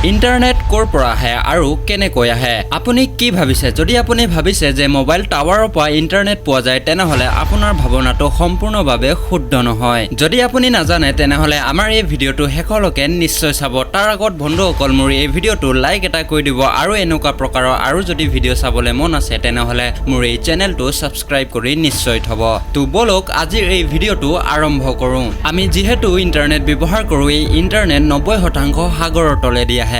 internet ক'ৰ পৰা আহে আৰু কেনেকৈ আহে আপুনি কি ভাবিছে যদি আপুনি ভাবিছে যে মোবাইল টাৱাৰৰ পৰা ইন্টাৰনেট পোৱা যায় তেনেহলে আপোনাৰ ভাৱনাটো সম্পূৰ্ণভাৱে শুদ্ধ নহয় যদি আপুনি নাজানে তেনেহলে আমাৰ এই ভিডিঅটো শেষলৈকে নিশ্চয় চাব তাৰ আগত বন্ধুসকল মোৰ এই ভিডিঅটো লাইক এটা কৰি দিব আৰু এনেকুৱা প্ৰকাৰৰ আৰু যদি ভিডিঅ চাবলৈ মন আছে তেনেহলে মোৰ এই চেনেলটো সাবস্ক্ৰাইব কৰি নিশ্চয় থব তো বলক আজিৰ এই ভিডিঅটো আৰম্ভ কৰোঁ আমি যেহেতু ইন্টাৰনেট ব্যৱহাৰ কৰোঁ এই ইন্টাৰনেট 90% সাগৰৰ তলেদি আহে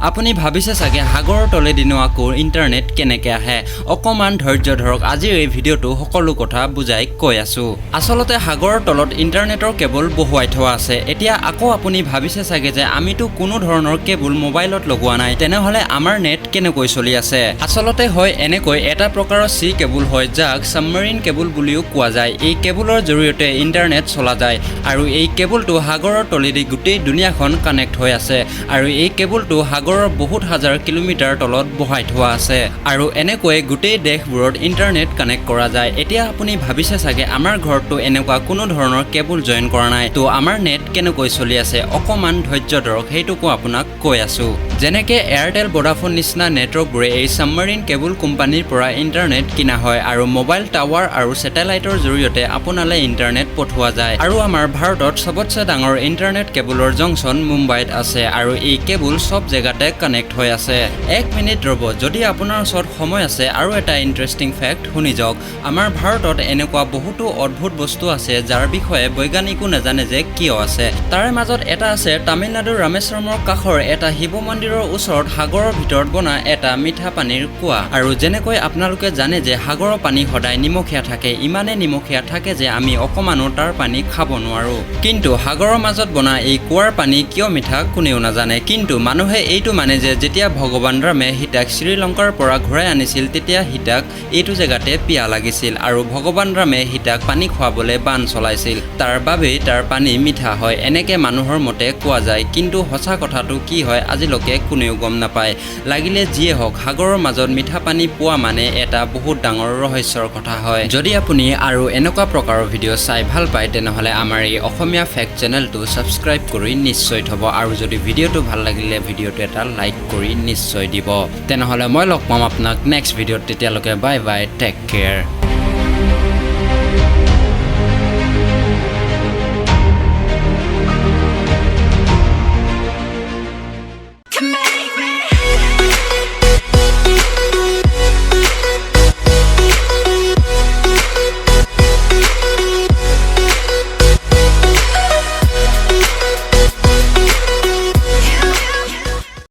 আপুনি ভাবিছে চাগে সাগৰৰ তলেদিনো আকৌ ইন্টাৰনেট কেনেকৈ আহে অকমান ধৈৰ্য ধৰক আজিৰ এই ভিডিঅটো সকলো কথা বুজাই কৈ আছো আসলতে সাগৰৰ তলত ইন্টাৰনেটৰ কেবল বহুৱাই থোৱা আছে এতিয়া আকৌ আপুনি ভাবিছে চাগে যে আমিতো কোনো ধৰণৰ কেবল মোবাইলত লগোৱা নাই তেনেহলে আমাৰ নেট কেনেকৈ চলি আছে আসলতে হয় এনেকৈ এটা প্ৰকাৰৰ সি কেবল হয় যাক সাবমেৰিন কেবল বুলিও কোৱা যায় এই কেবলৰ জৰিয়তে ইন্টাৰনেট চলা যায় আৰু এই কেবলটো সাগৰৰ তলেদি গোটেই দুনিয়াখন কানেক্ট হৈ আছে আৰু এই কেবলটো সাগৰৰ বহুত হাজাৰ কিলোমিটাৰ তলত বহাই থোৱা আছে আৰু এনেকৈ গোটেই দেশবোৰত ইন্টাৰনেট কানেক্ট কৰা যায় এতিয়া আপুনি ভাবিছে চাগে আমাৰ ঘৰটো এনেকুৱা কোনো ধৰণৰ কেবল জয়েন কৰা নাই তো আমাৰ নেট কেনেকৈ চলি আছে অকমান ধৈৰ্য ধৰক সেইটোকো আপোনাক কৈ আছো যেনেকে এয়াৰটেল ভোডাফোন নিচিনা নেটৱৰ্কবোৰে এই সাবমেৰিন কেবল কোম্পানীৰ পৰা ইন্টাৰনেট কিনা হয় আৰু মোবাইল টাৱাৰ আৰু স্যাটেলাইটৰ জৰিয়তে আপোনালৈ ইন্টাৰনেট পঠোৱা যায় আৰু আমাৰ ভাৰতত সবতছে ডাঙৰ ইন্টাৰনেট কেবলৰ জংচন মুম্বাইত আছে আৰু এই কেবল সব জেগাতে কানেক্ট হৈ আছে এক মিনিট ৰ'ব যদি আপোনাৰ ওচৰত সময় আছে আৰু এটা ইন্টাৰেষ্টিং ফেক্ট শুনি যাওক আমাৰ ভাৰতত এনেকুৱা বহুতো অদ্ভুত বস্তু আছে যাৰ বিষয়ে বৈজ্ঞানিকো নাজানে যে কিয় আছে তাৰে মাজত এটা আছে তামিলনাডুৰ ৰামেশ্বৰমৰ কাষৰ এটা শিৱ মন্দিৰৰ ওচৰত সাগৰৰ ভিতৰত বনা এটা মিঠা পানীৰ কুঁৱা আৰু যেনেকৈ আপোনালোকে জানে যে সাগৰৰ পানী সদায় নিমখীয়া থাকে ইমানে নিমখীয়া থাকে যে আমি অকমানো তাৰ পানী খাব নোৱাৰো কিন্তু সাগৰৰ মাজত বনা এই কুঁৱাৰ পানী কিয় মিঠা কোনেও নাজানে কিন্তু মানুহে এইটো মানে যে যেতিয়া ভগৱান ৰামে সীতাক শ্ৰীলংকাৰ পৰা ঘূৰাই আনিছিল তেতিয়া সীতাক এইটো জেগাতে পিয়া লাগিছিল আৰু ভগৱান ৰামে সীতাক পানী খুৱাবলৈ বান চলাইছিল তাৰ বাবেই তাৰ পানী মিঠা হয় এনেকে মানুহৰ মতে কোৱা যায় কিন্তু সঁচা কথাটো কি হয় আজিলৈকে কোনেও গম নাপায় লাগিলে যিয়ে হওক সাগৰৰ মাজত মিঠা পানী পোৱা মানে এটা বহুত ডাঙৰ ৰহস্যৰ কথা হয় যদি আপুনি আৰু এনেকুৱা প্ৰকাৰৰ ভিডিঅ' চাই ভাল পায় তেনেহলে আমাৰ এই অসমীয়া ফেক্ট চেনেলটো সাবস্ক্ৰাইব কৰি নিশ্চয় থব আৰু যদি ভিডিঅ'টো ভাল লাগিলে ভিডিঅ'টো এটা লাইক কৰি নিশ্চয় দিব তেনেহলে মই লগ পাম আপোনাক নেক্সট ভিডিঅ'ত তেতিয়ালৈকে বাই বাই টেক কেয়াৰ